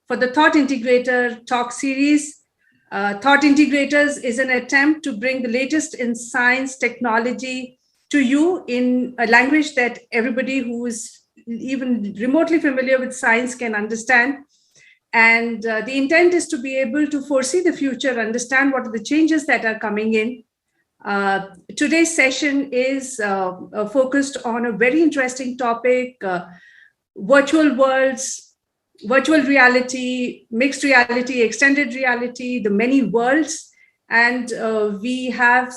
for the Thought Integrator Talk Series. Thought Integrators is an attempt to bring the latest in science technology to you in a language that everybody who is even remotely familiar with science can understand. And the intent is to be able to foresee the future, understand what are the changes that are coming in. Today's session is focused on a very interesting topic, virtual worlds, virtual reality, mixed reality, extended reality, the many worlds. And we have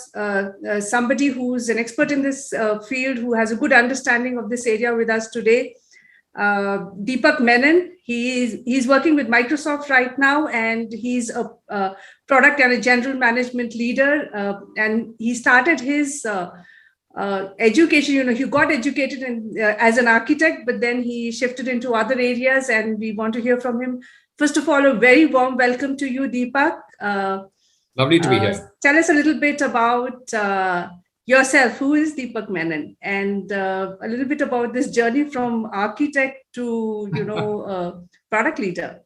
somebody who's an expert in this field, who has a good understanding of this area with us today. Deepak Menon, he's working with Microsoft right now, and he's a product and a general management leader. And he started his education. He got educated as an architect, but then he shifted into other areas, and we want to hear from him. First of all, a very warm welcome to you, Deepak. Lovely to be here. Tell us a little bit about yourself. Who is Deepak Menon? And a little bit about this journey from architect to, product leader.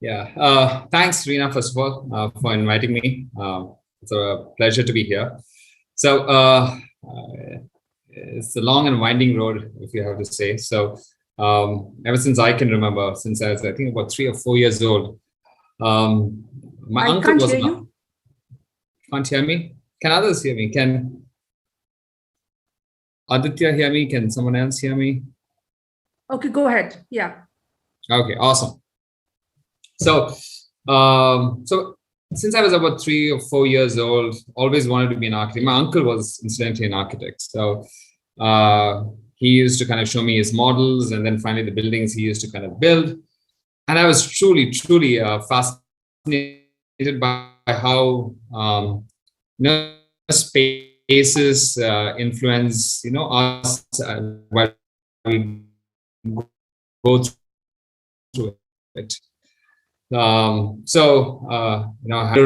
Yeah. Thanks, Reena, first of all, for inviting me. It's a pleasure to be here. So it's a long and winding road, if you have to say. So ever since I can remember, since I was, I think, about 3 or 4 years old, my uncle was... Can't hear me? Can others hear me? Can Aditya hear me? Can someone else hear me? Okay, go ahead. Yeah. Okay, awesome. So, so since I was about 3 or 4 years old, always wanted to be an architect. My uncle was incidentally an architect. So he used to kind of show me his models, and then finally the buildings he used to kind of build. And I was truly fascinated by how spaces influence us while we go through it. Under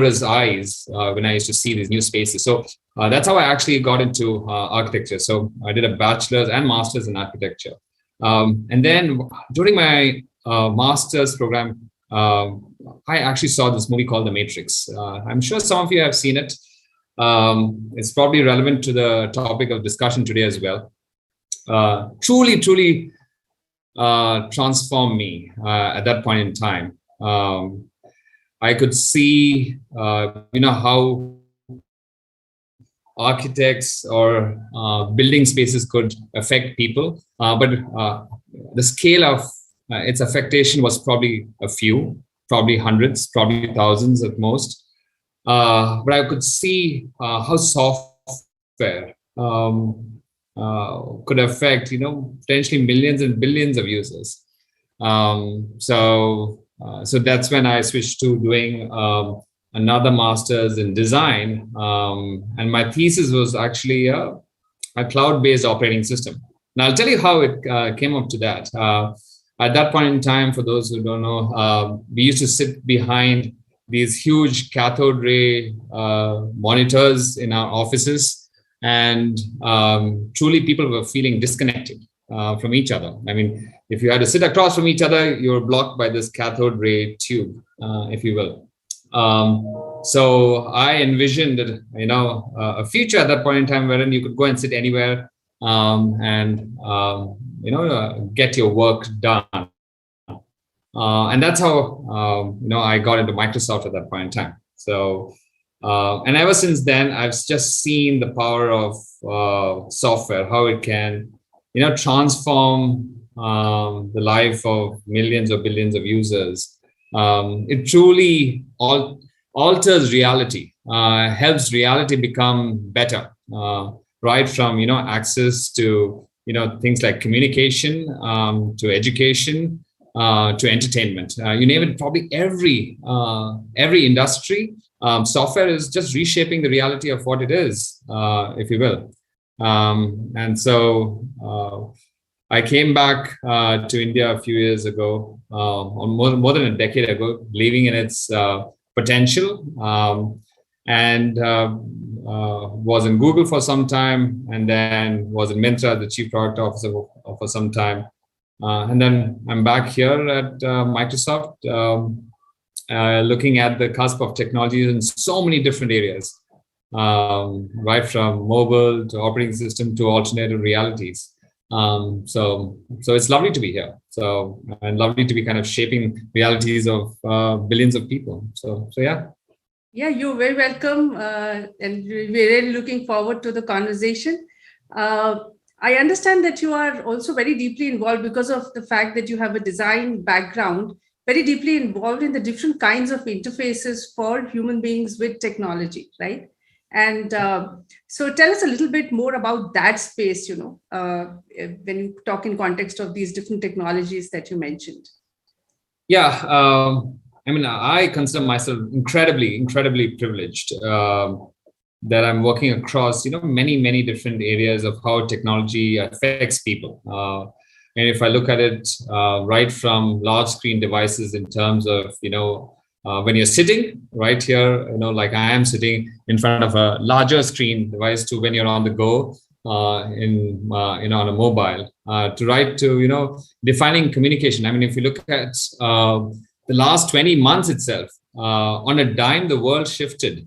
his eyes when I used to see these new spaces. So that's how I actually got into architecture. So I did a bachelor's and master's in architecture. And then during my master's program, I actually saw this movie called The Matrix. I'm sure some of you have seen it. It's probably relevant to the topic of discussion today as well. Truly transformed me at that point in time. I could see, how architects or building spaces could affect people, but the scale of its affectation was probably a few, probably hundreds, probably thousands at most. But I could see how software could affect, potentially millions and billions of users. So that's when I switched to doing another master's in design, and my thesis was actually a cloud-based operating system. Now I'll tell you how it came up to that. At that point in time, for those who don't know, we used to sit behind these huge cathode ray monitors in our offices, and truly people were feeling disconnected from each other. I mean, if you had to sit across from each other, you were blocked by this cathode ray tube, if you will. So I envisioned, a future at that point in time wherein you could go and sit anywhere and get your work done. And that's how I got into Microsoft at that point in time. So and ever since then, I've just seen the power of software, how it can transform the life of millions or billions of users. It truly alters reality, helps reality become better, right from access to things like communication, to education, to entertainment. You name it, probably every industry. Software is just reshaping the reality of what it is, if you will. And so I came back to India a few years ago, or more than a decade ago, believing in its potential, and was in Google for some time, and then was in Myntra, the chief product officer for some time. And then I'm back here at Microsoft, looking at the cusp of technologies in so many different areas, right from mobile to operating system to alternative realities. So it's lovely to be here. So, and lovely to be kind of shaping realities of billions of people. So yeah. Yeah, you're very welcome. And we're really looking forward to the conversation. I understand that you are also very deeply involved because of the fact that you have a design background, very deeply involved in the different kinds of interfaces for human beings with technology, right? And so tell us a little bit more about that space, when you talk in context of these different technologies that you mentioned. Yeah. I mean, I consider myself incredibly privileged that I'm working across, many different areas of how technology affects people. And if I look at it right from large screen devices in terms of, when you're sitting right here, like I am sitting in front of a larger screen device, to when you're on the go on a mobile, to right to, defining communication. I mean, if you look at the last 20 months itself, on a dime, the world shifted,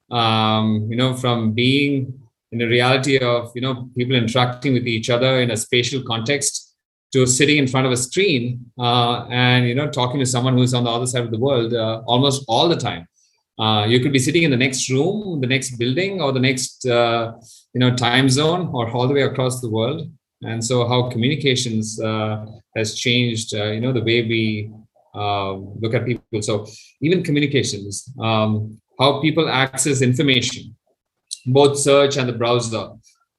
from being in a reality of, people interacting with each other in a spatial context to sitting in front of a screen and, talking to someone who's on the other side of the world almost all the time. You could be sitting in the next room, the next building, or the next, time zone, or all the way across the world. And so how communications has changed, the way we look at people. So even communications, how people access information, both search and the browser.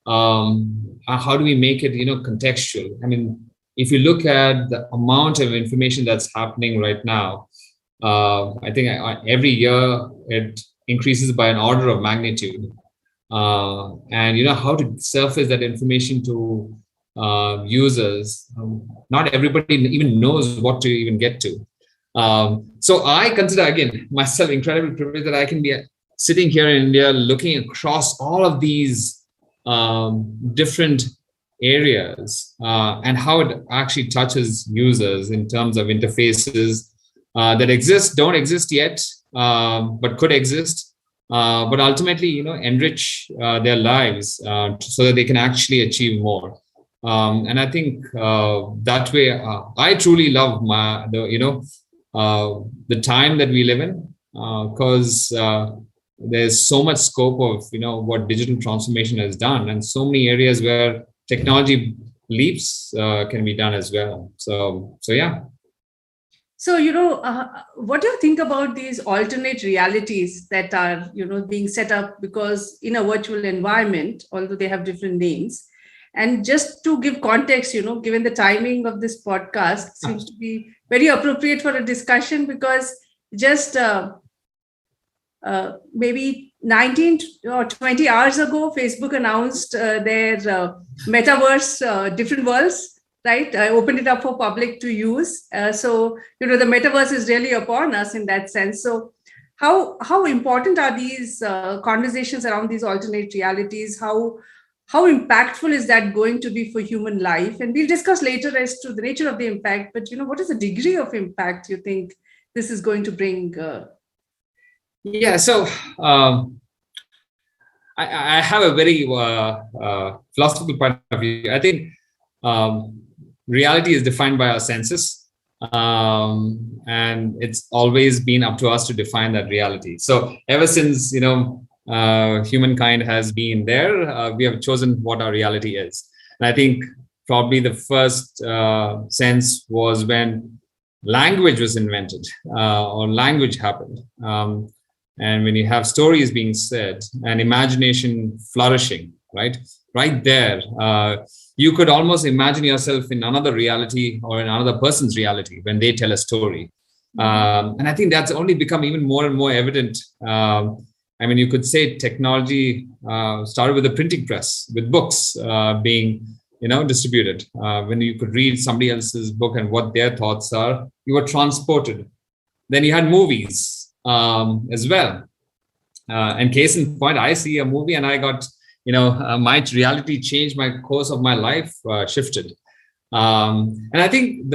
How do we make it, contextual? I mean, if you look at the amount of information that's happening right now, I think every year it increases by an order of magnitude. And how to surface that information to users. Not everybody even knows what to even get to. So I consider, again, myself incredibly privileged that I can be sitting here in India looking across all of these different areas and how it actually touches users in terms of interfaces that don't exist yet, but could exist. But ultimately, enrich their lives so that they can actually achieve more. And I think that way, I truly love the time that we live in, because there's so much scope of what digital transformation has done, and so many areas where technology leaps can be done as well. So yeah. So, what do you think about these alternate realities that are, being set up because in a virtual environment, although they have different names? And just to give context, given the timing of this podcast, seems to be very appropriate for a discussion, because just maybe 19 or 20 hours ago, Facebook announced their Metaverse, different worlds. Right, I opened it up for public to use. So the Metaverse is really upon us in that sense. So how important are these conversations around these alternate realities? How impactful is that going to be for human life? And we'll discuss later as to the nature of the impact. But what is the degree of impact you think this is going to bring? Yeah. So I have a very philosophical point of view. I think reality is defined by our senses, and it's always been up to us to define that reality. So ever since humankind has been there, we have chosen what our reality is. And I think probably the first sense was when language was invented, or language happened, and when you have stories being said and imagination flourishing, right there. You could almost imagine yourself in another reality or in another person's reality when they tell a story. And I think that's only become even more and more evident. I mean, you could say technology started with the printing press, with books being, distributed. When you could read somebody else's book and what their thoughts are, you were transported. Then you had movies as well. And case in point, I see a movie and I got, my reality changed, my course of my life shifted. And I think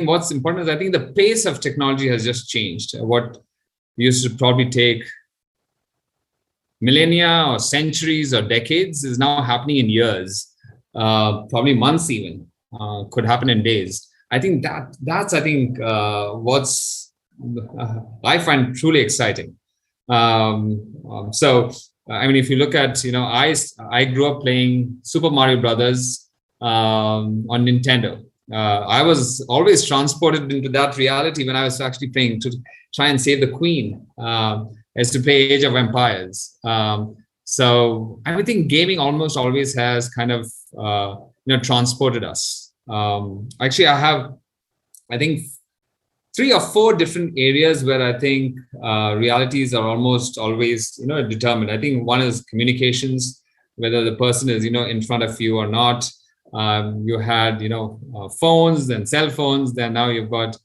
what's important is I think the pace of technology has just changed. What used to probably take millennia or centuries or decades is now happening in years, probably months even, could happen in days. I think that's what's I find truly exciting. So I mean, if you look at, I grew up playing Super Mario Brothers on Nintendo. I was always transported into that reality when I was actually playing to try and save the Queen. As to play Age of Empires. So I would think gaming almost always has kind of transported us. Actually, I think 3 or 4 different areas where I think realities are almost always determined. I think one is communications, whether the person is in front of you or not. You had phones and cell phones. Then now you've got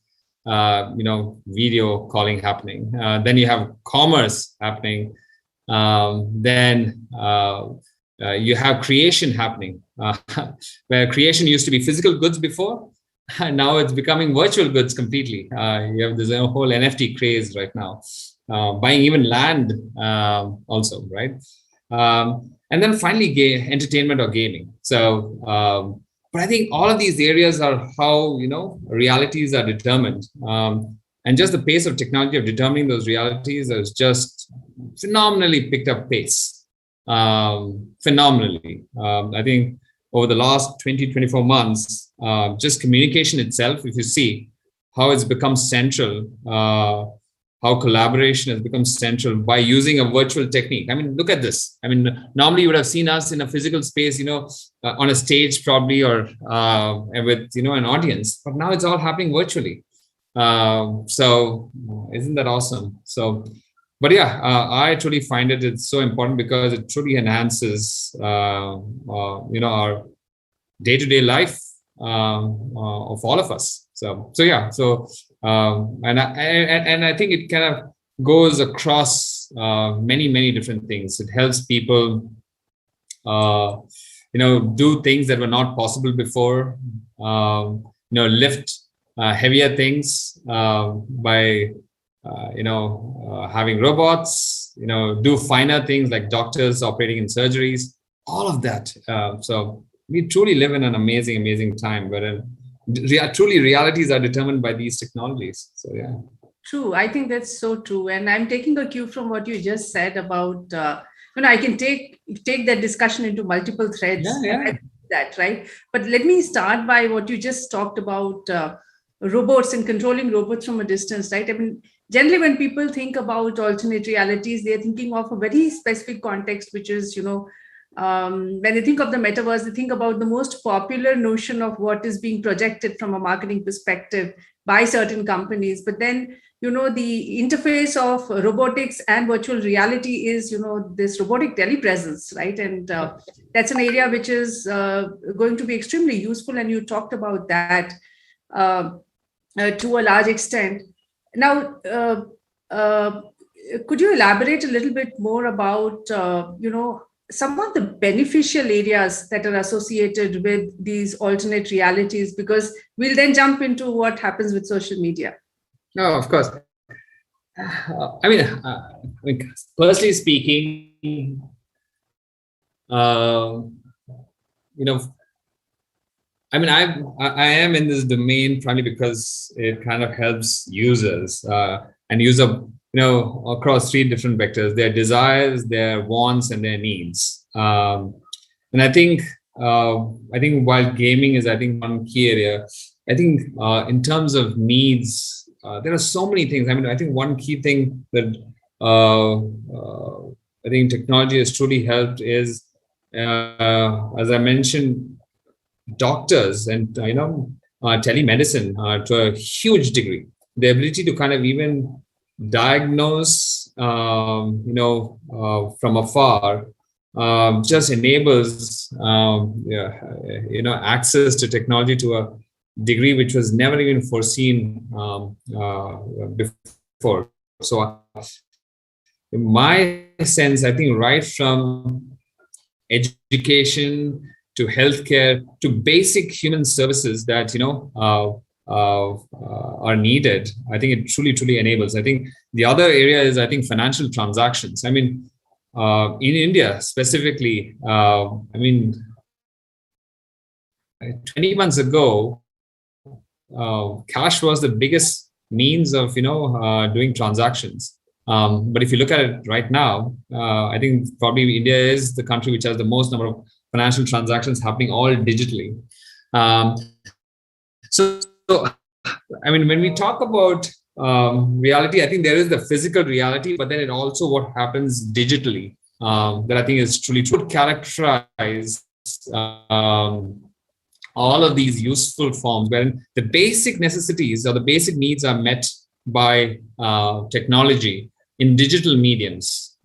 video calling happening. Then you have commerce happening. Then you have creation happening, where creation used to be physical goods before, and now it's becoming virtual goods completely. You have this whole NFT craze right now, buying even land also, right? And then finally, entertainment or gaming. So, but I think all of these areas are how realities are determined, and just the pace of technology of determining those realities has just phenomenally picked up pace. Phenomenally, I think over the last 24 months, just communication itself. If you see how it's become central, how collaboration has become central by using a virtual technique. I mean, look at this. I mean, normally you would have seen us in a physical space, on a stage probably, or with, an audience, but now it's all happening virtually. So isn't that awesome? So, but yeah, I truly find it's so important because it truly enhances, our day-to-day life of all of us. So yeah. So and I think it kind of goes across many different things. It helps people, do things that were not possible before. Lift heavier things by having robots. Do finer things like doctors operating in surgeries. All of that. So we truly live in an amazing time wherein truly realities are determined by these technologies. So yeah. True. I think that's so true. And I'm taking a cue from what you just said about, I can take that discussion into multiple threads. Yeah. That, right? But let me start by what you just talked about, robots and controlling robots from a distance, right? I mean, generally when people think about alternate realities, they're thinking of a very specific context, which is, when they think of the metaverse, they think about the most popular notion of what is being projected from a marketing perspective by certain companies. But then, the interface of robotics and virtual reality is, this robotic telepresence, right? And that's an area which is going to be extremely useful. And you talked about that to a large extent. Now, could you elaborate a little bit more about, some of the beneficial areas that are associated with these alternate realities, because we'll then jump into what happens with social media. No, of course. I mean, personally speaking, I mean, I am in this domain primarily because it kind of helps users and across 3 different vectors: their desires, their wants, and their needs. And I think while gaming is, one key area, in terms of needs, there are so many things. I mean, I think one key thing that I think technology has truly helped is, as I mentioned, doctors and telemedicine to a huge degree. The ability to kind of even diagnose, from afar, just enables, access to technology to a degree which was never even foreseen before. So, in my sense, I think right from education to healthcare, to basic human services that are needed. I think it truly enables. I think the other area is, I think, financial transactions. I mean, in India specifically, 20 months ago, cash was the biggest means of doing transactions. But if you look at it right now, I think probably India is the country which has the most number of financial transactions happening all digitally. So I mean, when we talk about reality, I think there is the physical reality, but then it also what happens digitally that I think is truly would characterize all of these useful forms wherein the basic necessities or the basic needs are met by technology in digital mediums,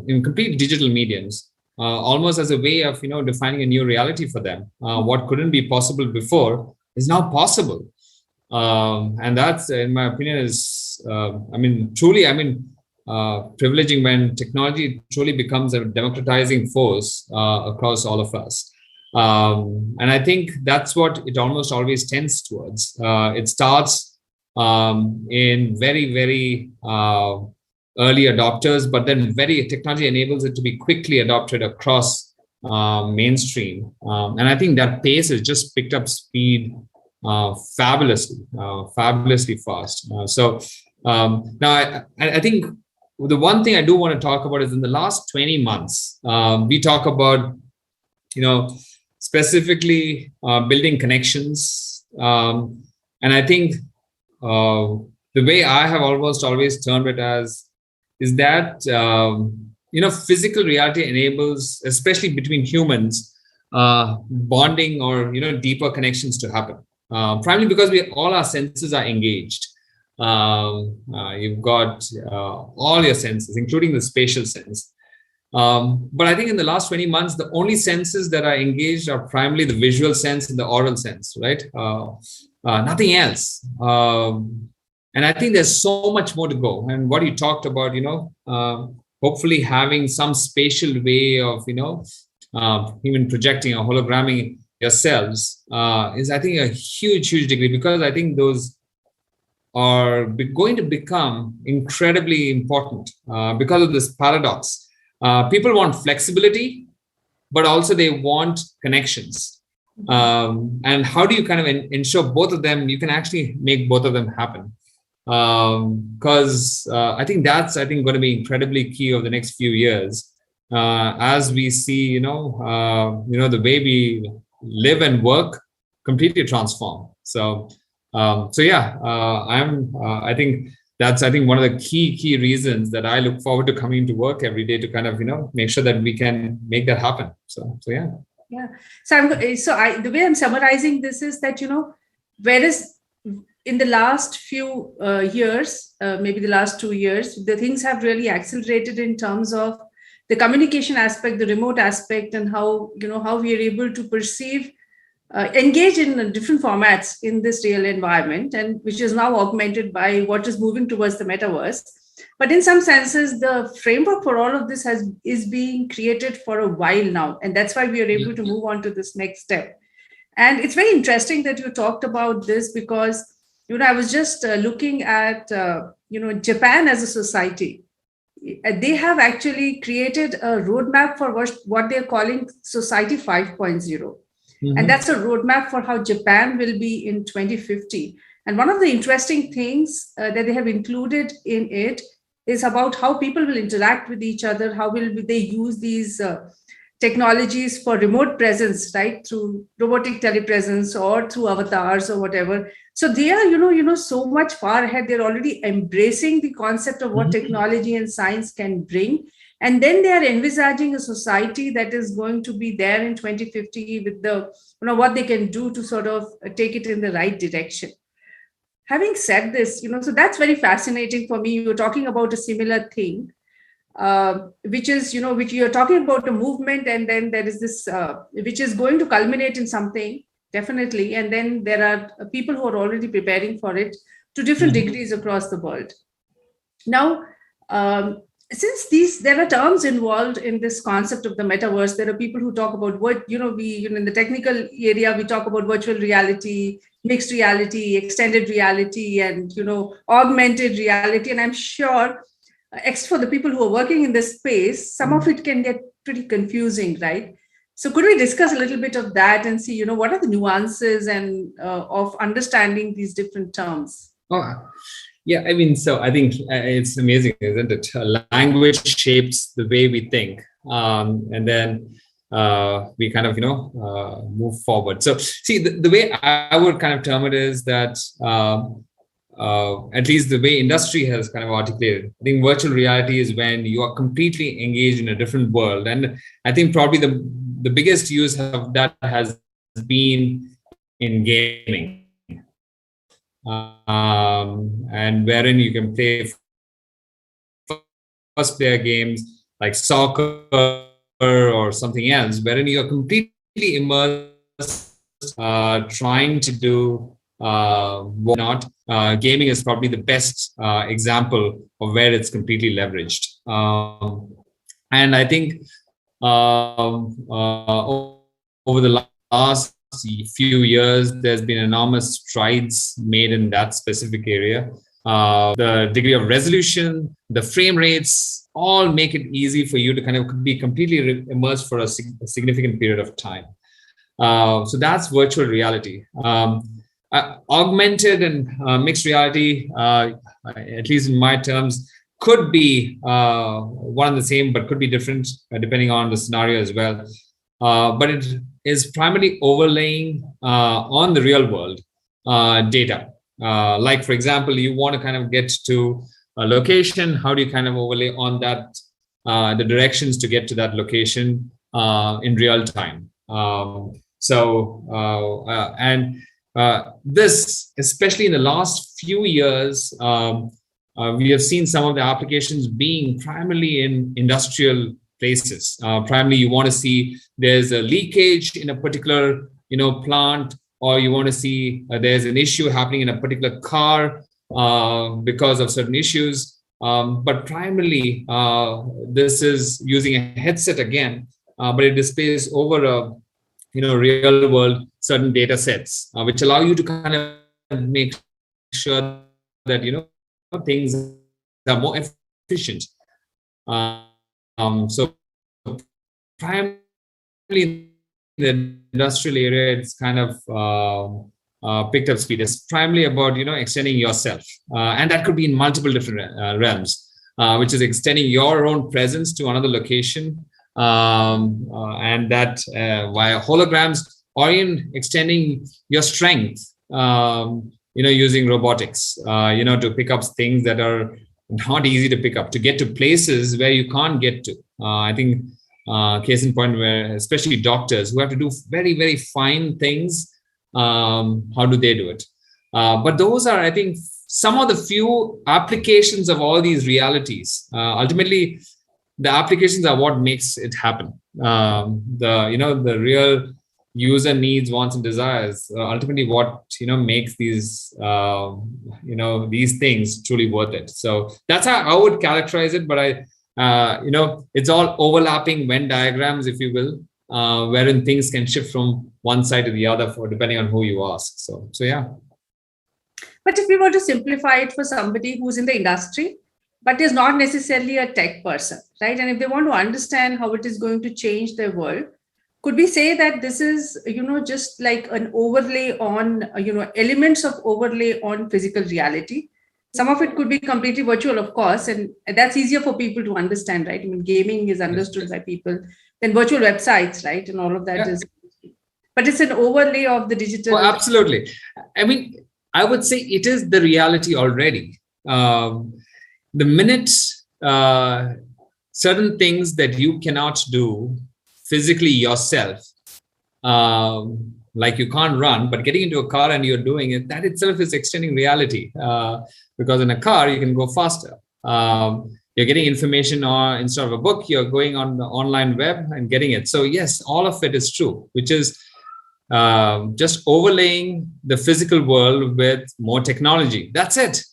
in complete digital mediums, almost as a way of defining a new reality for them. What couldn't be possible before is now possible. And that's, in my opinion, is privileging when technology truly becomes a democratizing force across all of us. And I think that's what it almost always tends towards. It starts in very early adopters, but then technology enables it to be quickly adopted across mainstream. And I think that pace has just picked up speed fabulously fast. Now I think the one thing I do want to talk about is in the last 20 months, we talk about, specifically building connections. And I think the way I have almost always termed it as is that, physical reality enables, especially between humans, bonding or, deeper connections to happen. Primarily because all our senses are engaged. You've got all your senses, including the spatial sense. But I think in the last 20 months, the only senses that are engaged are primarily the visual sense and the oral sense, right? Nothing else. And I think there's so much more to go. And what you talked about, hopefully having some spatial way of, even projecting or hologramming yourselves is, I think, a huge degree, because I think those are going to become incredibly important because of this paradox. People want flexibility, but also they want connections. And how do you kind of ensure both of them? You can actually make both of them happen. Because I think that's, going to be incredibly key over the next few years as we see, the way we live and work completely transform. I think that's, one of the key reasons that I look forward to coming to work every day to kind of, make sure that we can make that happen. So yeah. Yeah. The way I'm summarizing this is that, whereas in the last few years, maybe the last 2 years, the things have really accelerated in terms of the communication aspect, the remote aspect, and how we are able to perceive, engage in different formats in this real environment, and which is now augmented by what is moving towards the metaverse. But in some senses, the framework for all of this is being created for a while now, and that's why we are able to move on to this next step. And it's very interesting that you talked about this, because I was just looking at Japan as a society. They have actually created a roadmap for what they're calling Society 5.0. Mm-hmm. And that's a roadmap for how Japan will be in 2050. And one of the interesting things that they have included in it is about how people will interact with each other, how will they use these technologies for remote presence, right, through robotic telepresence or through avatars or whatever. So they are, so much far ahead. They're already embracing the concept of what technology and science can bring. And then they are envisaging a society that is going to be there in 2050 with the, what they can do to sort of take it in the right direction. Having said this, so that's very fascinating for me. You're talking about a similar thing, which is, which you're talking about a movement, and then there is this, which is going to culminate in something, definitely. And then there are people who are already preparing for it to different degrees across the world. Now, since there are terms involved in this concept of the metaverse, there are people who talk about what, in the technical area, we talk about virtual reality, mixed reality, extended reality, and, augmented reality. And I'm sure, for the people who are working in this space, some of it can get pretty confusing, right? So could we discuss a little bit of that and see, what are the nuances and of understanding these different terms? Oh, yeah, I mean, so I think it's amazing, isn't it? Language shapes the way we think, and then we kind of, move forward. So, see, the way I would kind of term it is that, at least the way industry has kind of articulated, I think virtual reality is when you are completely engaged in a different world. And I think probably the biggest use of that has been in gaming. And wherein you can play first player games like soccer or something else, wherein you are completely immersed, trying to do whatnot. Gaming is probably the best example of where it's completely leveraged. And I think over the last few years, there's been enormous strides made in that specific area. The degree of resolution, the frame rates, all make it easy for you to kind of be completely immersed for a significant period of time. So that's virtual reality. Augmented and mixed reality, at least in my terms, could be one and the same, but could be different depending on the scenario as well. But it is primarily overlaying on the real world data. Like, for example, you want to kind of get to a location. How do you kind of overlay on that the directions to get to that location in real time? This, especially in the last few years, we have seen some of the applications being primarily in industrial places. Primarily, you want to see there's a leakage in a particular, plant, or you want to see there's an issue happening in a particular car because of certain issues. But primarily, this is using a headset again, but it displays over a real world certain data sets, which allow you to kind of make sure that things are more efficient. So primarily in the industrial area, it's kind of picked up speed. It's primarily about extending yourself, and that could be in multiple different realms, which is extending your own presence to another location, and that via holograms, or in extending your strength, using robotics, to pick up things that are not easy to pick up, to get to places where you can't get to. I think case in point, where especially doctors who have to do very, very fine things, how do they do it? But those are, I think, some of the few applications of all these realities. Ultimately, the applications are what makes it happen. The real user needs, wants, and desires. Ultimately, what makes these these things truly worth it. So that's how I would characterize it. But it's all overlapping Venn diagrams, if you will, wherein things can shift from one side to the other depending on who you ask. So yeah. But if we were to simplify it for somebody who's in the industry, but is not necessarily a tech person, right? And if they want to understand how it is going to change their world, could we say that this is, just like an overlay on, elements of overlay on physical reality? Some of it could be completely virtual, of course, and that's easier for people to understand, right? I mean, gaming is understood by people, then virtual websites, right? And all of that is, but it's an overlay of the digital. Oh, absolutely. I mean, I would say it is the reality already. The minute certain things that you cannot do physically yourself, like you can't run, but getting into a car and you're doing it, that itself is extending reality. Because in a car, you can go faster. You're getting information, or instead of a book, you're going on the online web and getting it. So yes, all of it is true, which is just overlaying the physical world with more technology. That's it.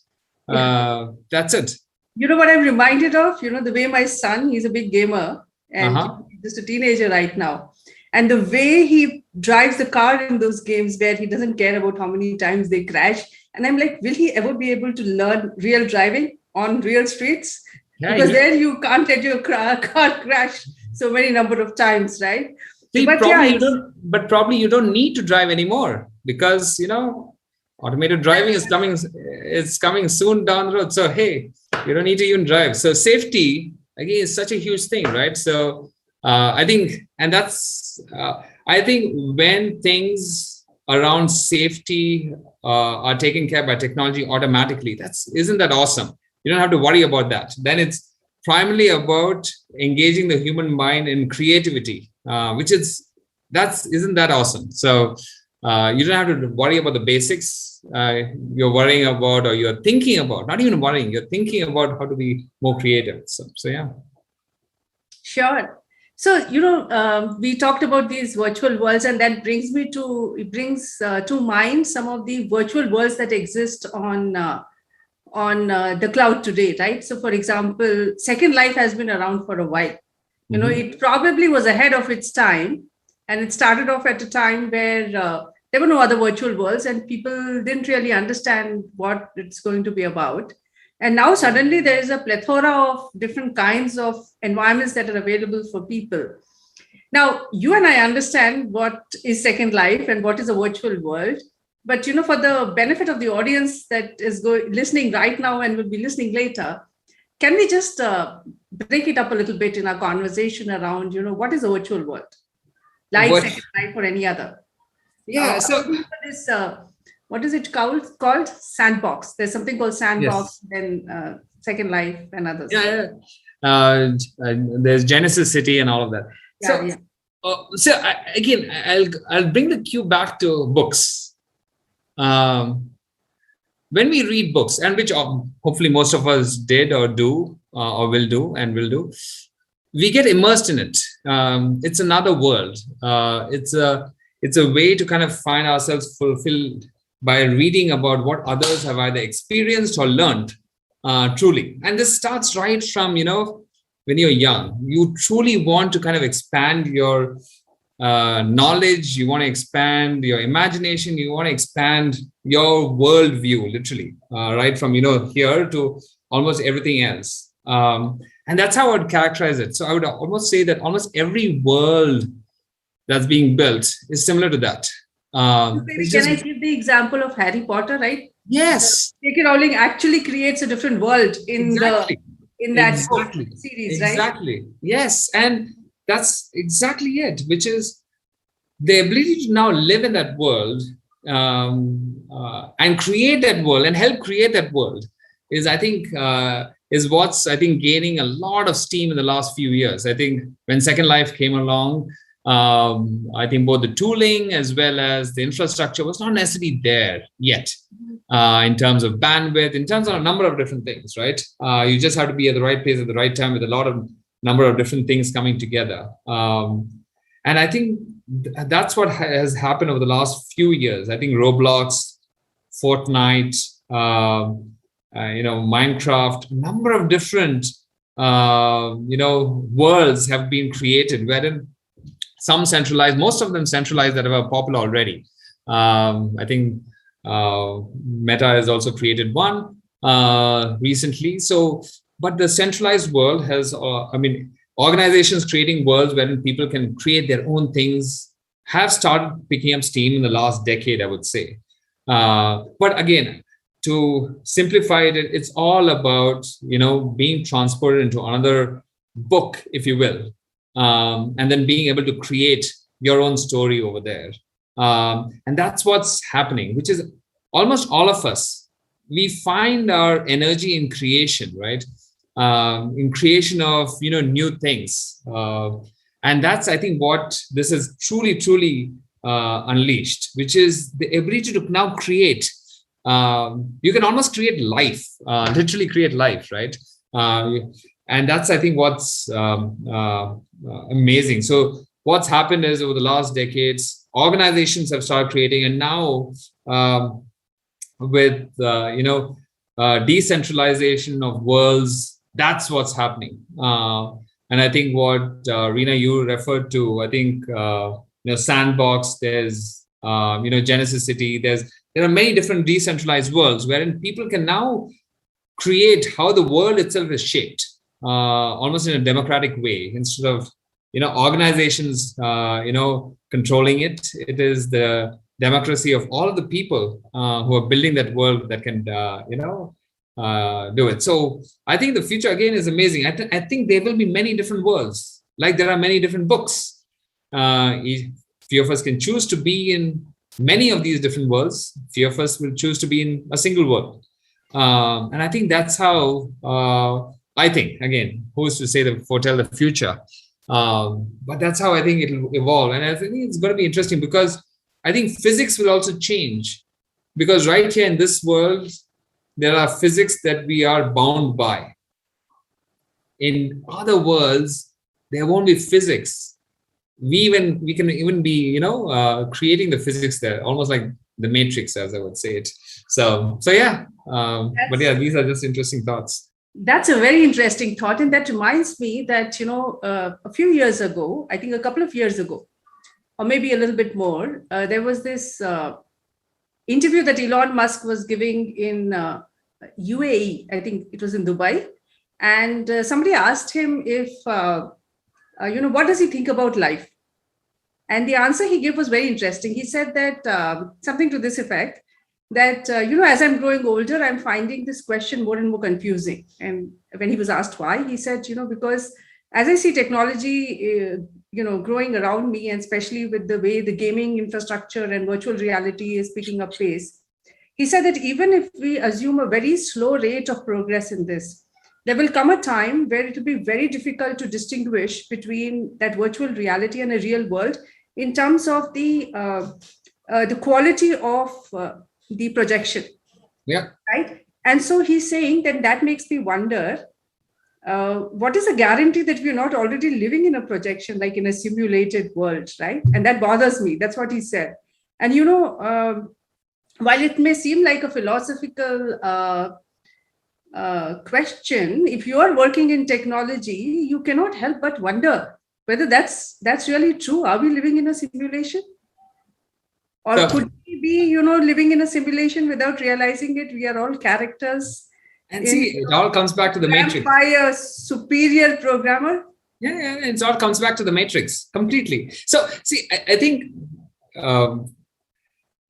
That's it. You know what I'm reminded of? You know, the way my son, he's a big gamer and Uh-huh. he's just a teenager right now. And the way he drives the car in those games where he doesn't care about how many times they crash. And I'm like, will he ever be able to learn real driving on real streets? Yeah, Because there you can't let your car crash so many number of times, right? see, But yeah, probably you don't need to drive anymore because automated driving is coming soon down the road. So hey, you don't need to even drive. So safety again is such a huge thing, right? So I think, and that's I think when things around safety are taken care by technology automatically, isn't that awesome? You don't have to worry about that. Then it's primarily about engaging the human mind in creativity, which isn't that awesome? So you don't have to worry about the basics. You're worrying about, or you're thinking about, not even worrying, you're thinking about how to be more creative. So yeah. sure. So, we talked about these virtual worlds, and that brings to mind some of the virtual worlds that exist on the cloud today, right? So, for example, Second Life has been around for a while. It probably was ahead of its time, and it started off at a time where there were no other virtual worlds, and people didn't really understand what it's going to be about. And now suddenly there is a plethora of different kinds of environments that are available for people. Now, you and I understand what is Second Life and what is a virtual world. But for the benefit of the audience that is listening right now and will be listening later, can we just break it up a little bit in our conversation around, what is a virtual world? Like Second Life or any other? Yeah. So this, what is it called? Sandbox. There's something called Sandbox, yes. Then Second Life and others. Yeah. There's Genesis City and all of that. Yeah, so again, I'll bring the cue back to books. When we read books, and which hopefully most of us did or do or will do, we get immersed in it. It's another world. It's a way to kind of find ourselves fulfilled by reading about what others have either experienced or learned truly. And this starts right from, when you're young. You truly want to kind of expand your knowledge. You want to expand your imagination. You want to expand your worldview, literally, right from, here to almost everything else. And that's how I would characterize it. So I would almost say that almost every world that's being built is similar to that. Can I give the example of Harry Potter, right? Yes. J.K. Rowling actually creates a different world in that series, right? Exactly. Yes. And that's exactly it, which is the ability to now live in that world and create that world and help create that world is, I think, is what's, I think, gaining a lot of steam in the last few years. I think when Second Life came along, I think both the tooling as well as the infrastructure was not necessarily there yet in terms of bandwidth, in terms of a number of different things, right? You just have to be at the right place at the right time with a lot of number of different things coming together. And I think that's what has happened over the last few years. I think Roblox, Fortnite, Minecraft, a number of different, worlds have been created wherein some centralized, most of them centralized that were popular already. I think Meta has also created one recently. So, but the centralized world has, organizations creating worlds wherein people can create their own things have started picking up steam in the last decade, I would say. But again, to simplify it, it's all about, being transported into another book, if you will. And then being able to create your own story over there. And that's what's happening, which is almost all of us. We find our energy in creation, right? In creation of, new things. And that's, I think, what this is truly unleashed, which is the ability to now create. You can almost create life, literally create life, right? And that's, I think, what's amazing. So what's happened is over the last decades, organizations have started creating, and now with decentralization of worlds. That's what's happening. And I think what Reena, you referred to, I think, Sandbox, there's, Genesis City, there are many different decentralized worlds wherein people can now create how the world itself is shaped, almost in a democratic way, instead of, organizations, controlling it. It is the democracy of all of the people who are building that world that can, do it. So I think the future again is amazing. I think there will be many different worlds, like there are many different books. Few of us can choose to be in many of these different worlds. Few of us will choose to be in a single world. And I think that's how, I think, again, who's to say foretell the future? But that's how I think it'll evolve. And I think it's going to be interesting because I think physics will also change, because right here in this world, there are physics that we are bound by. In other worlds, there won't be physics. We can even be, creating the physics there, almost like the Matrix, as I would say it. So yeah. But yeah, these are just interesting thoughts. That's a very interesting thought. And that reminds me that, a few years ago, I think a couple of years ago, or maybe a little bit more, there was this interview that Elon Musk was giving in UAE. I think it was in Dubai. And somebody asked him if, what does he think about life? And the answer he gave was very interesting. He said that something to this effect, that, as I'm growing older, I'm finding this question more and more confusing. And when he was asked why, he said, because as I see technology, growing around me, and especially with the way the gaming infrastructure and virtual reality is picking up pace, he said that even if we assume a very slow rate of progress in this, there will come a time where it will be very difficult to distinguish between that virtual reality and a real world in terms of the quality of the projection. Yeah. Right. And so he's saying that makes me wonder, what is the guarantee that we're not already living in a projection, like in a simulated world, right? And that bothers me. That's what he said. And, while it may seem like a philosophical question, if you are working in technology, you cannot help but wonder whether that's really true. Are we living in a simulation? Or could we be, living in a simulation without realizing it? We are all characters. And see, it all comes back to the Matrix. By a superior programmer. Yeah, it all comes back to the Matrix completely. So, see, I think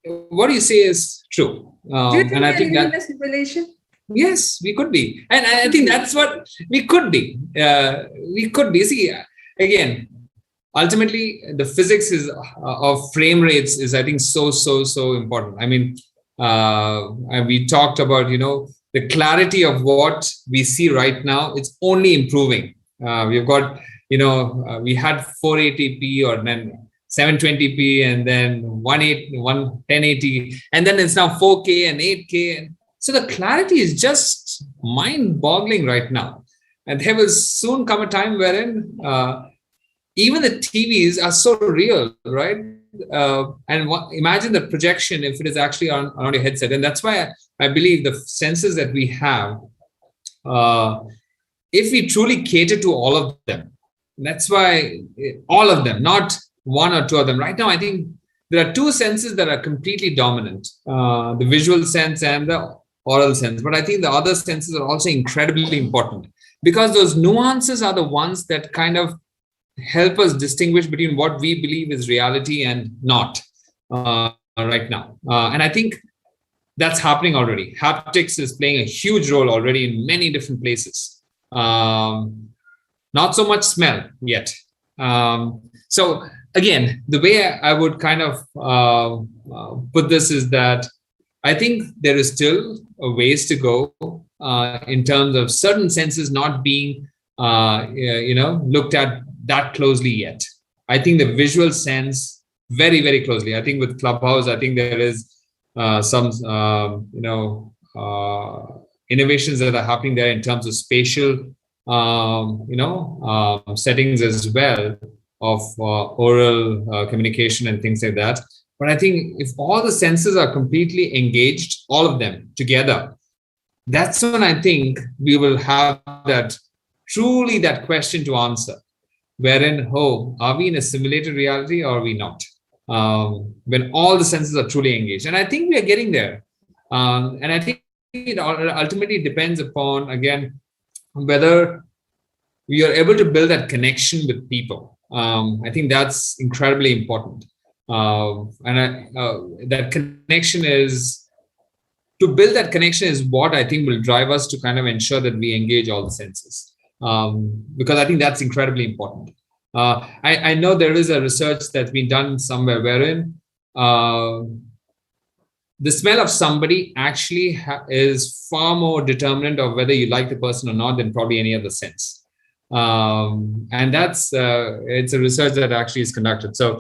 what you say is true. Do you think and I think that in a simulation? Yes, we could be, and I think that's what we could be. We could be. See, again, ultimately, the physics of frame rates is, I think, so important. I mean, and we talked about, the clarity of what we see right now. It's only improving. We've got, we had 480p or then 720p and then 1080, and then it's now 4K and 8K. And so the clarity is just mind-boggling right now. And there will soon come a time wherein even the TVs are so real, right? And imagine the projection if it is actually on your headset. And that's why I believe the senses that we have, if we truly cater to all of them, that's why all of them, not one or two of them. Right now, I think there are two senses that are completely dominant, the visual sense and the oral sense. But I think the other senses are also incredibly important, because those nuances are the ones that kind of help us distinguish between what we believe is reality and not right now. And I think that's happening already. Haptics is playing a huge role already in many different places. Not so much smell yet. So again, the way I would kind of put this is that I think there is still a ways to go in terms of certain senses not being looked at that closely yet. I think the visual sense very, very closely. I think with Clubhouse, I think there is some innovations that are happening there in terms of spatial settings as well, of oral communication and things like that. But I think if all the senses are completely engaged, all of them together, that's when I think we will have that truly that question to answer, wherein, oh, are we in a simulated reality or are we not? When all the senses are truly engaged. And I think we are getting there. And I think it ultimately depends upon, again, whether we are able to build that connection with people. I think that's incredibly important. That connection is, to build that connection is what I think will drive us to kind of ensure that we engage all the senses. Because I think that's incredibly important. I know there is a research that's been done somewhere wherein the smell of somebody actually is far more determinant of whether you like the person or not than probably any other sense. And that's it's a research that actually is conducted. So,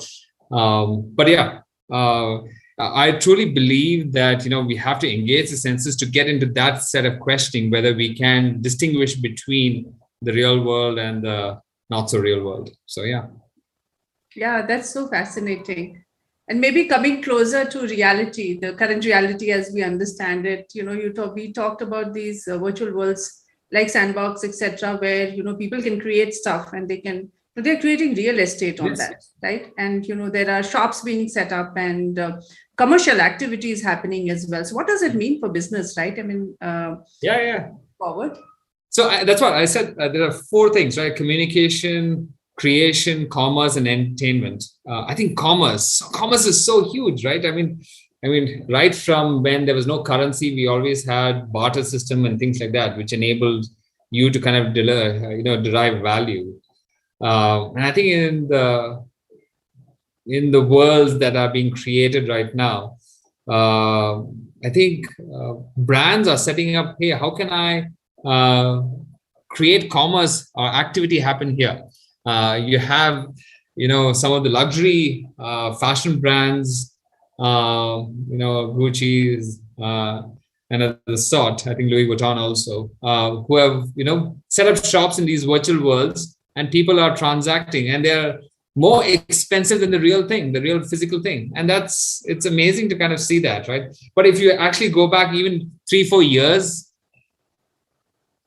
but yeah, I truly believe that we have to engage the senses to get into that set of questioning whether we can distinguish between the real world and the not so real world. So yeah, that's so fascinating. And maybe coming closer to reality, the current reality as we understand it. We talked about these virtual worlds like sandbox, etc., where people can create stuff and they're creating real estate on that, right? And there are shops being set up and commercial activities happening as well. So what does it mean for business, right? I mean, forward. So that's what I said. There are four things, right? Communication, creation, commerce, and entertainment. I think commerce is so huge, right? I mean, right from when there was no currency, we always had barter system and things like that, which enabled you to kind of derive value. And I think in the worlds that are being created right now, I think brands are setting up, hey, how can I create commerce or activity happen here? You have, some of the luxury fashion brands, Gucci's and other sort. I think Louis Vuitton also, who have set up shops in these virtual worlds, and people are transacting, and they're more expensive than the real thing, the real physical thing. And it's amazing to kind of see that, right? But if you actually go back even 3-4 years,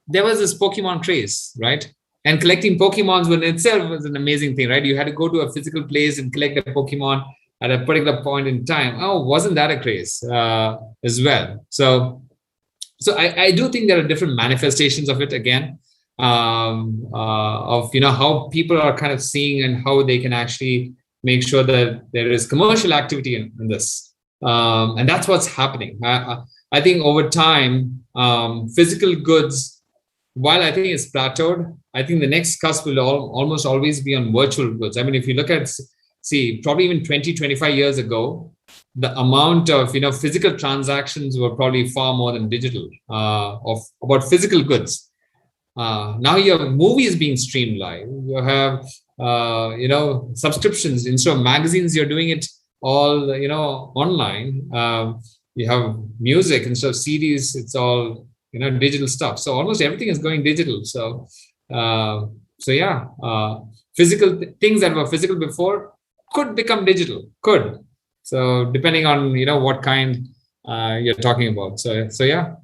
there was this Pokemon craze, right? And collecting Pokemons in itself was an amazing thing, right? You had to go to a physical place and collect a Pokemon at a particular point in time. Oh, wasn't that a craze as well? So I do think there are different manifestations of it again, of how people are kind of seeing and how they can actually make sure that there is commercial activity in this, and that's what's happening. I think over time, physical goods, while I think it's plateaued, I think the next cusp will almost always be on virtual goods. I mean, if you look at, probably even 20-25 years ago, the amount of physical transactions were probably far more than digital, about physical goods. Now you have movies being streamed live. You have subscriptions. Instead of magazines, you're doing it all online. You have music instead of CDs. It's all digital stuff. So almost everything is going digital. So physical things that were physical before could become digital. Could. So depending on what kind you're talking about. So yeah.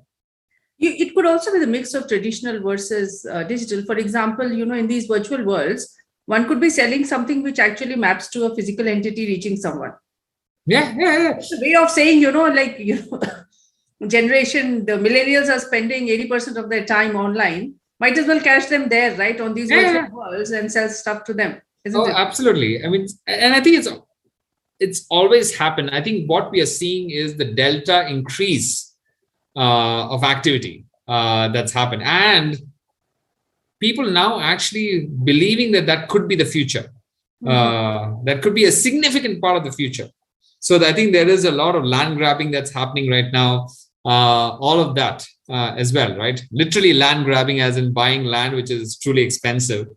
It could also be the mix of traditional versus digital. For example, in these virtual worlds, one could be selling something which actually maps to a physical entity reaching someone. Yeah. It's a way of saying, generation, the millennials are spending 80% of their time online. Might as well catch them there, right, on these virtual worlds and sell stuff to them, isn't it? Absolutely. I mean, and I think it's always happened. I think what we are seeing is the delta increase of activity that's happened, and people now actually believing that could be the future. That could be a significant part of the future. So I think there is a lot of land grabbing that's happening right now. All of that as well, right? Literally land grabbing, as in buying land which is truly expensive.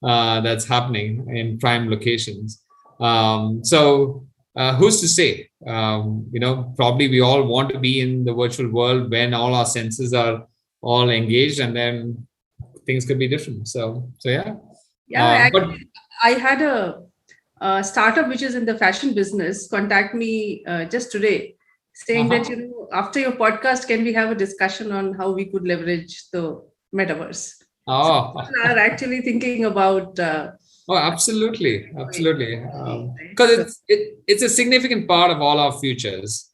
That's happening in prime locations. So who's to say? Probably we all want to be in the virtual world when all our senses are all engaged, and then things could be different. So yeah. Actually, I had a startup which is in the fashion business contact me just today, saying that, after your podcast, can we have a discussion on how we could leverage the metaverse? So people are actually thinking about. Absolutely. Because it's a significant part of all our futures.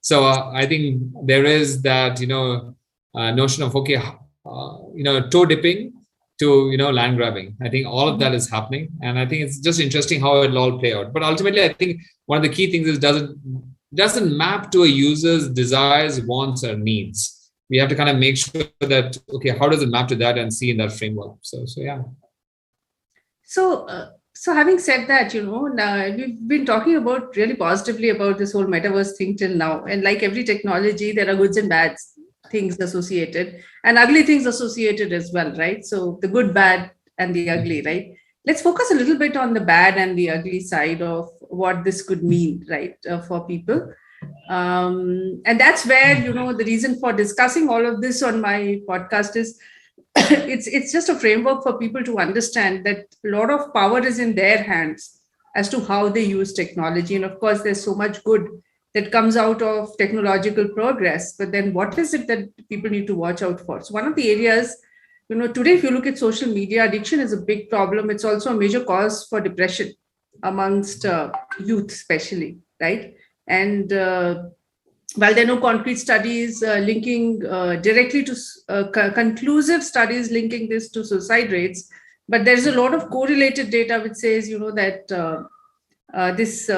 So I think there is that, notion of, toe dipping to, land grabbing. I think all of that is happening. And I think it's just interesting how it'll all play out. But ultimately, I think one of the key things is doesn't map to a user's desires, wants, or needs. We have to kind of make sure that, okay, how does it map to that and see in that framework? So yeah. So having said that, now we've been talking about really positively about this whole metaverse thing till now. And like every technology, there are goods and bad things associated and ugly things associated as well, right? So the good, bad, and the ugly, right? Let's focus a little bit on the bad and the ugly side of what this could mean, right, for people. And that's where, the reason for discussing all of this on my podcast is it's just a framework for people to understand that a lot of power is in their hands as to how they use technology. And of course, there's so much good that comes out of technological progress. But then what is it that people need to watch out for? So one of the areas, today, if you look at social media, addiction is a big problem. It's also a major cause for depression amongst youth, especially, right? And while there are no concrete studies linking directly to conclusive studies linking this to suicide rates, but there's a lot of correlated data which says, that this,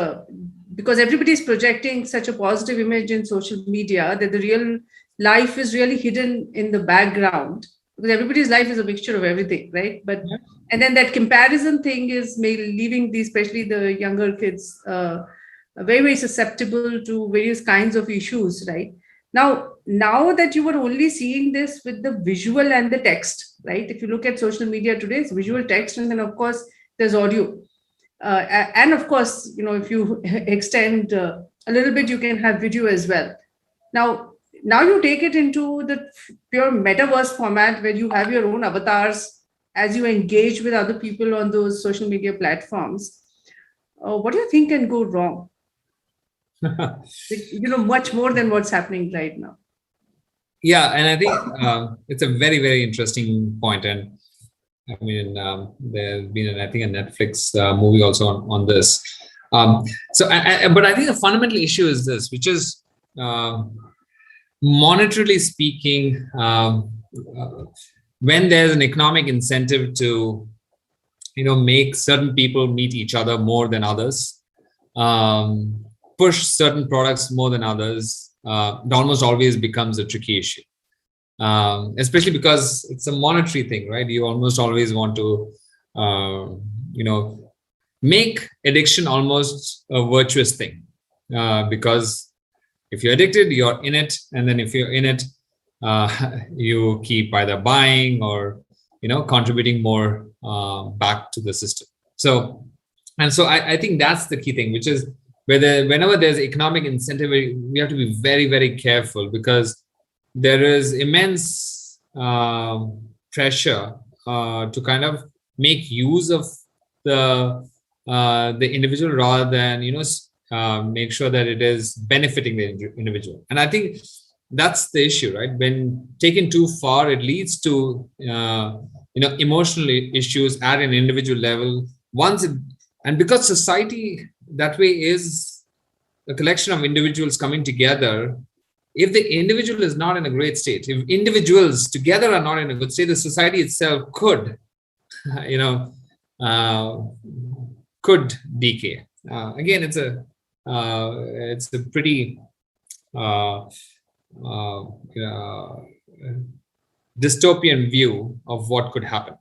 because everybody is projecting such a positive image in social media, that the real life is really hidden in the background, because everybody's life is a mixture of everything, right? But and then that comparison thing is leaving these, especially the younger kids, very, very susceptible to various kinds of issues, right? Now that you were only seeing this with the visual and the text, right? If you look at social media today, it's visual, text, and then of course there's audio. And of course, if you extend a little bit, you can have video as well. Now you take it into the pure metaverse format where you have your own avatars as you engage with other people on those social media platforms. What do you think can go wrong? Much more than what's happening right now. Yeah, and I think it's a very, very interesting point. And I mean, there's been, I think, a Netflix movie also on this. But I think the fundamental issue is this, which is monetarily speaking, when there's an economic incentive to, make certain people meet each other more than others, push certain products more than others, it almost always becomes a tricky issue. Especially because it's a monetary thing, right? You almost always want to, make addiction almost a virtuous thing. Because if you're addicted, you're in it. And then if you're in it, you keep either buying or, contributing more back to the system. So I think that's the key thing, which is whenever there's economic incentive, we have to be very, very careful, because there is immense pressure to kind of make use of the individual rather than make sure that it is benefiting the individual. And I think that's the issue, right? When taken too far, it leads to emotional issues at an individual level. And because society that way is a collection of individuals coming together, if the individual is not in a great state, if individuals together are not in a good state, the society itself could, could decay. Again, it's a pretty dystopian view of what could happen,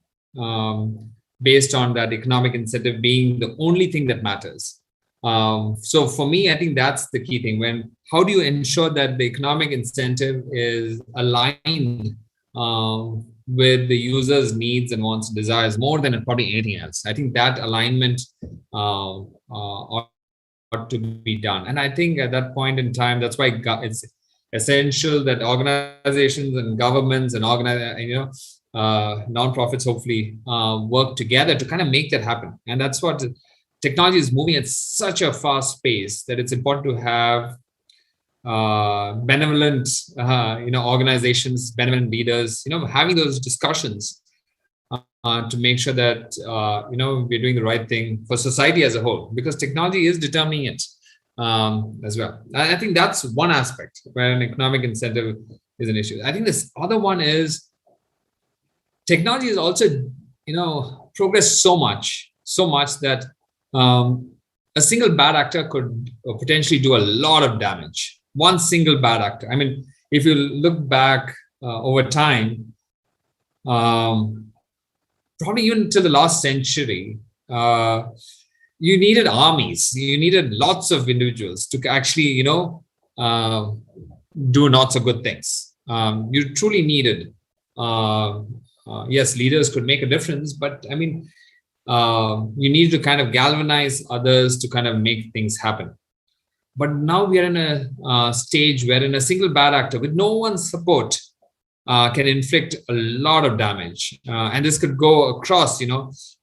based on that economic incentive being the only thing that matters. So for me, I think that's the key thing. How do you ensure that the economic incentive is aligned with the user's needs and wants and desires more than probably anything else? I think that alignment ought to be done. And I think at that point in time, that's why it's essential that organizations and governments and nonprofits hopefully work together to kind of make that happen. And that's what technology is moving at such a fast pace, that it's important to have benevolent, organizations, benevolent leaders, having those discussions to make sure that, we're doing the right thing for society as a whole, because technology is determining it as well. I think that's one aspect where an economic incentive is an issue. I think this other one is technology has also, progressed so much that a single bad actor could potentially do a lot of damage. One single bad actor. I mean, if you look back over time, probably even to the last century, you needed armies. You needed lots of individuals to actually, do not so good things. You truly needed. Yes, leaders could make a difference, but I mean, you need to kind of galvanize others to kind of make things happen. But now we are in a stage wherein a single bad actor with no one's support can inflict a lot of damage. And this could go across,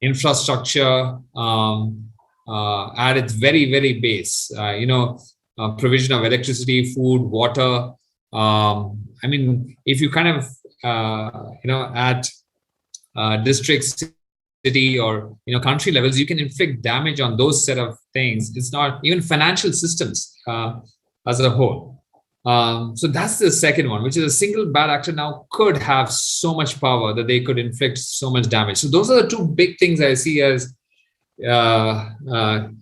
infrastructure at its very, very base, provision of electricity, food, water. I mean, if you kind of, at districts, city, or country levels, you can inflict damage on those set of things. It's not even financial systems as a whole. So that's the second one, which is a single bad actor now could have so much power that they could inflict so much damage. So those are the two big things I see as, the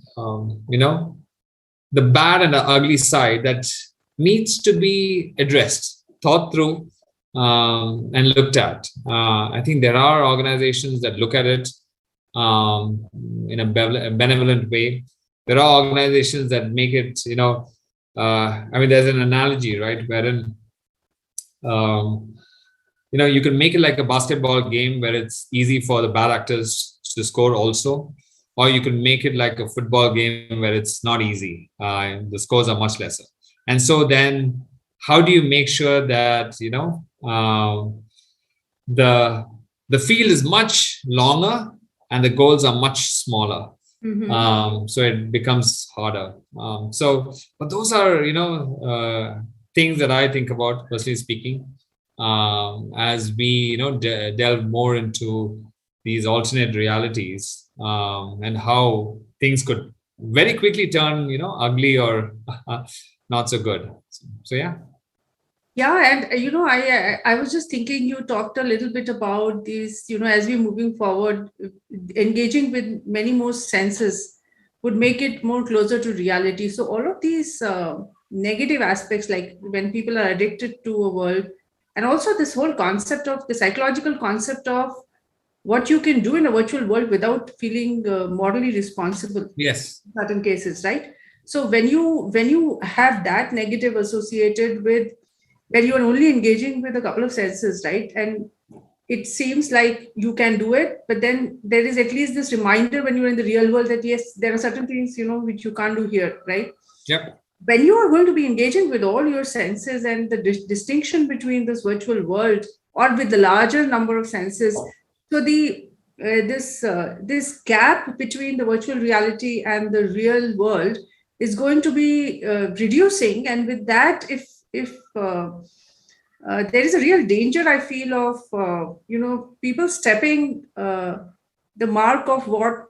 bad and the ugly side that needs to be addressed, thought through, and looked at. I think there are organizations that look at it in a benevolent way. There are organizations that make it, I mean, there's an analogy, right, wherein, you can make it like a basketball game where it's easy for the bad actors to score also, or you can make it like a football game where it's not easy. The scores are much lesser. And so then how do you make sure that, the field is much longer and the goals are much smaller? So it becomes harder. But those are, things that I think about, personally speaking, as we, delve more into these alternate realities, and how things could very quickly turn, ugly or not so good. So yeah. Yeah, and I was just thinking, you talked a little bit about these, as we're moving forward, engaging with many more senses would make it more closer to reality. So all of these negative aspects, like when people are addicted to a world, and also this whole concept of the psychological concept of what you can do in a virtual world without feeling morally responsible. Yes. In certain cases, right? So when you have that negative associated with where you are only engaging with a couple of senses, right? And it seems like you can do it, but then there is at least this reminder when you're in the real world that yes, there are certain things, which you can't do here, right? Yep. When you are going to be engaging with all your senses and the distinction between this virtual world or with the larger number of senses, so this gap between the virtual reality and the real world is going to be reducing, and with that, if there is a real danger, I feel, of people stepping the mark of what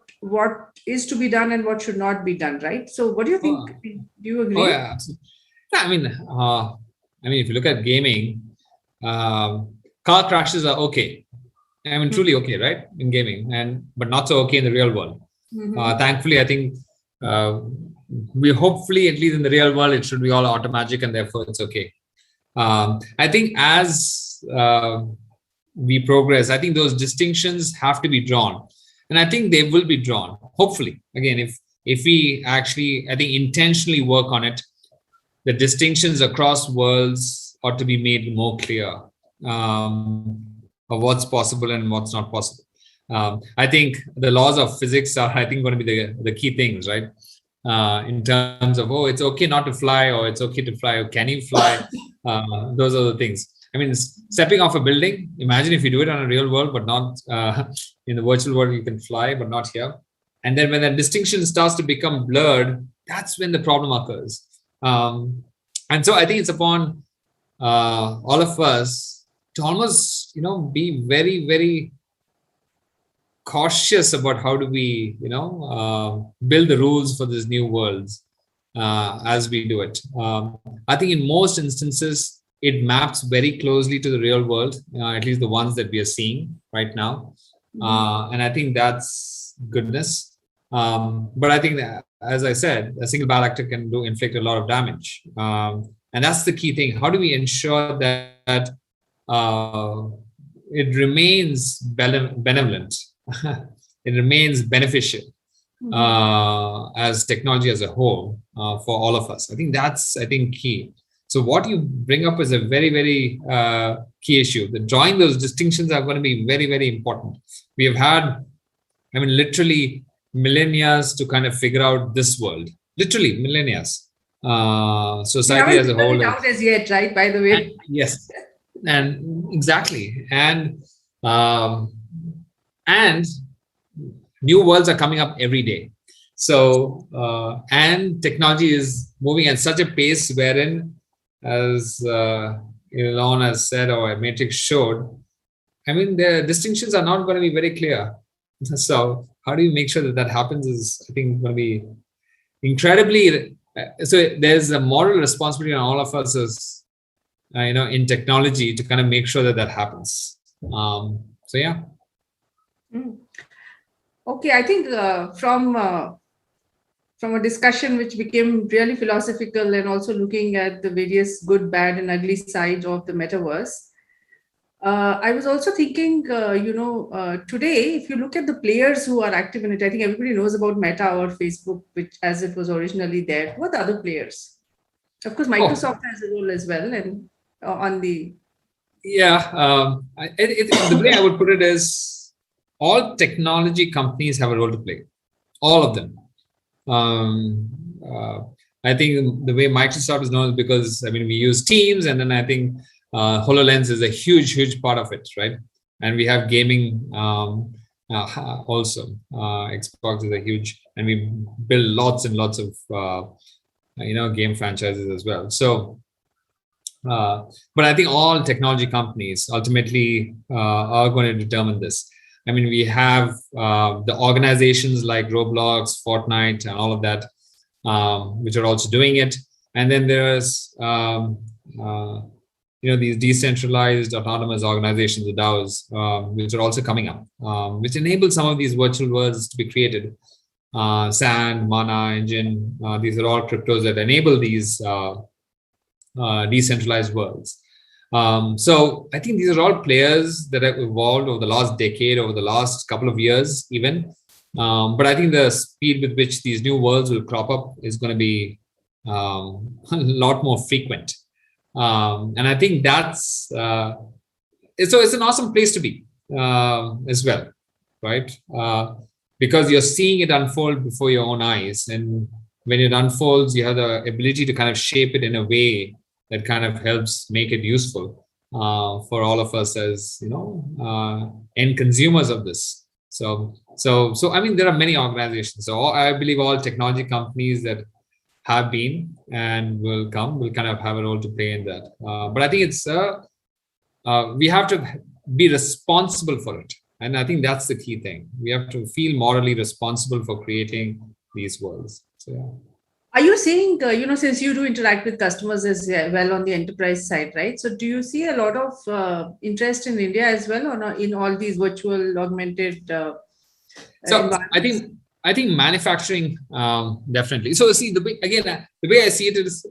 is to be done and what should not be done, right? So what do you think? Do you agree? Oh yeah, absolutely. Yeah, I mean, if you look at gaming, car crashes are okay. I mean, truly okay, right, in gaming, but not so okay in the real world. Thankfully, I think we hopefully, at least in the real world, it should be all automatic, and therefore it's okay. I think as we progress, I think those distinctions have to be drawn, and I think they will be drawn. Hopefully, again, if we actually, I think, intentionally work on it, the distinctions across worlds ought to be made more clear of what's possible and what's not possible. I think the laws of physics are, I think, going to be the key things, right? In terms of, it's okay not to fly, or it's okay to fly, or can you fly? Those are the things. I mean, stepping off a building, imagine if you do it on a real world, but not in the virtual world, you can fly, but not here. And then when that distinction starts to become blurred, that's when the problem occurs. And so I think it's upon all of us to almost, be very, very cautious about how do we, build the rules for these new worlds as we do it. I think in most instances, it maps very closely to the real world, at least the ones that we are seeing right now. And I think that's goodness. But I think that, as I said, a single bad actor can inflict a lot of damage. And that's the key thing. How do we ensure that it remains benevolent? It remains beneficial as technology as a whole for all of us. I think that's, key. So what you bring up is a very, very key issue. The drawing those distinctions are going to be very, very important. We have had, literally millennia to kind of figure out this world. Literally millennia. Society as a whole. Out as yet, right? By the way. And, yes, and exactly, and new worlds are coming up every day. So and technology is moving at such a pace wherein, as Elon has said, or Matrix showed, the distinctions are not going to be very clear. So how do you make sure that happens is, I think, going to be incredibly. So there's a moral responsibility on all of us as, in technology to kind of make sure that happens. So yeah. Okay, I think from a discussion which became really philosophical and also looking at the various good, bad, and ugly sides of the metaverse, I was also thinking, today, if you look at the players who are active in it, I think everybody knows about Meta or Facebook, which as it was originally there. Who are the other players? Of course, Microsoft has a role as well, and on the. Yeah, the way I would put it is, all technology companies have a role to play, all of them. I think the way Microsoft is known is because, we use Teams, and then I think HoloLens is a huge part of it, right? And we have gaming also. Xbox is a huge, and we build lots and lots of game franchises as well. So, but I think all technology companies ultimately are going to determine this. We have the organizations like Roblox, Fortnite, and all of that, which are also doing it. And then there's these decentralized autonomous organizations, the DAOs, which are also coming up, which enable some of these virtual worlds to be created. Sand, Mana, Engine, these are all cryptos that enable these decentralized worlds. So I think these are all players that have evolved over the last decade, over the last couple of years even. But I think the speed with which these new worlds will crop up is going to be a lot more frequent. And I think that's so it's an awesome place to be as well, right? Because you're seeing it unfold before your own eyes, and when it unfolds, you have the ability to kind of shape it in a way that kind of helps make it useful for all of us as end consumers of this. So there are many organizations. So I believe all technology companies that have been and will kind of have a role to play in that. But I think it's we have to be responsible for it, and I think that's the key thing. We have to feel morally responsible for creating these worlds. So yeah. Are you seeing, since you do interact with customers as well on the enterprise side, right? So do you see a lot of interest in India as well, or not, in all these virtual augmented? So I think manufacturing definitely. So see, the way I see it is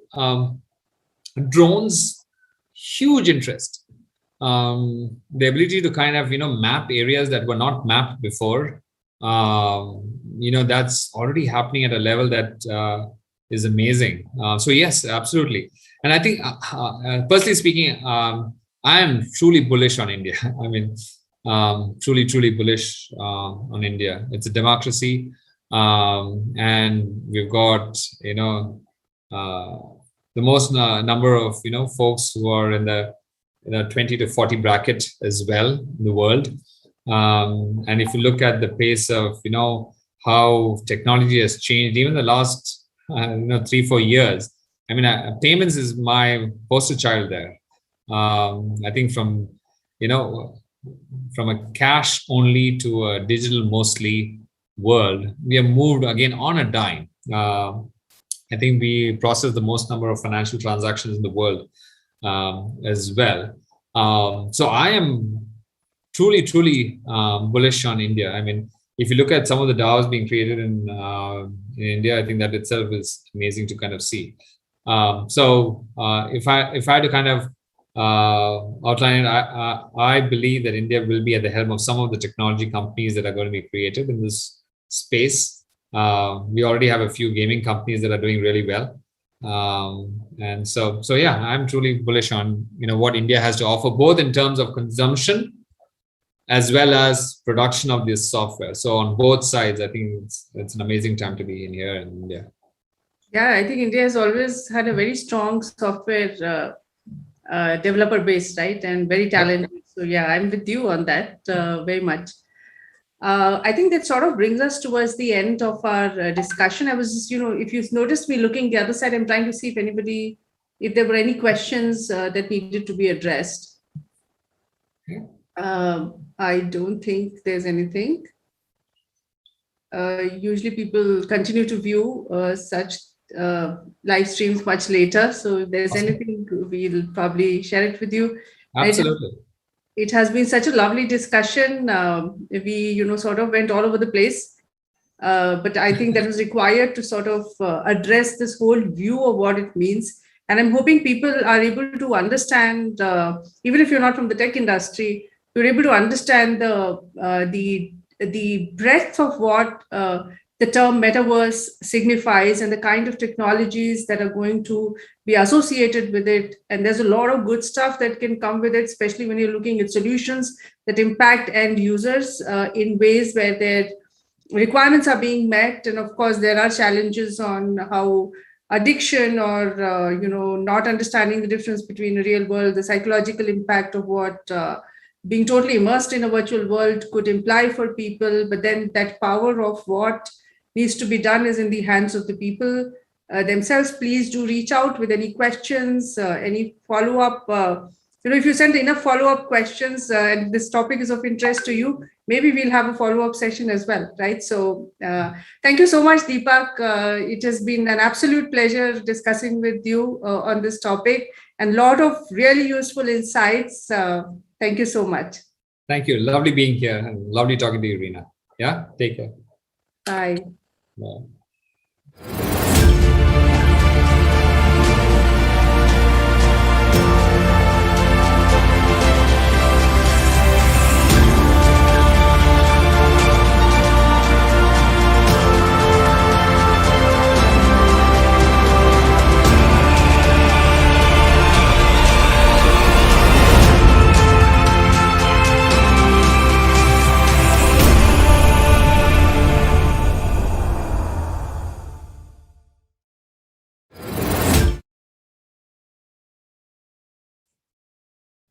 drones, huge interest. The ability to kind of map areas that were not mapped before. That's already happening at a level that is amazing. So yes, absolutely. And I think personally speaking, I am truly bullish on India. Truly bullish on India. It's a democracy, and we've got the most number of folks who are in the 20 to 40 bracket as well in the world. And if you look at the pace of how technology has changed, even the last 3-4 years, I mean, payments is my poster child there. I think from a cash only to a digital mostly world, we have moved again on a dime. I think we process the most number of financial transactions in the world as well. So I am truly bullish on India. I mean, if you look at some of the DAOs being created in India, I think that itself is amazing to kind of see. So if I had to kind of outline it, I believe that India will be at the helm of some of the technology companies that are going to be created in this space. We already have a few gaming companies that are doing really well. And so yeah, I'm truly bullish on what India has to offer, both in terms of consumption as well as production of this software. So on both sides, I think it's an amazing time to be in here in India. Yeah, I think India has always had a very strong software developer base, right? And very talented. So yeah, I'm with you on that very much. I think that sort of brings us towards the end of our discussion. I was just, if you noticed me looking the other side, I'm trying to see if there were any questions that needed to be addressed. I don't think there's anything. Usually people continue to view such live streams much later. So if there's anything, we'll probably share it with you. Absolutely. It has been such a lovely discussion. We, sort of went all over the place. But I think that was required to sort of address this whole view of what it means. And I'm hoping people are able to understand, even if you're not from the tech industry, you're able to understand the breadth of what the term metaverse signifies and the kind of technologies that are going to be associated with it. And there's a lot of good stuff that can come with it, especially when you're looking at solutions that impact end users in ways where their requirements are being met. And of course, there are challenges on how addiction or, not understanding the difference between the real world, the psychological impact of what being totally immersed in a virtual world could imply for people. But then that power of what needs to be done is in the hands of the people themselves. Please do reach out with any questions, any follow-up. If you send enough follow-up questions and this topic is of interest to you, maybe we'll have a follow-up session as well, right? So thank you so much, Deepak. It has been an absolute pleasure discussing with you on this topic and a lot of really useful insights. Thank you so much. Thank you. Lovely being here and lovely talking to you, Reena. Yeah, take care. Bye. Bye.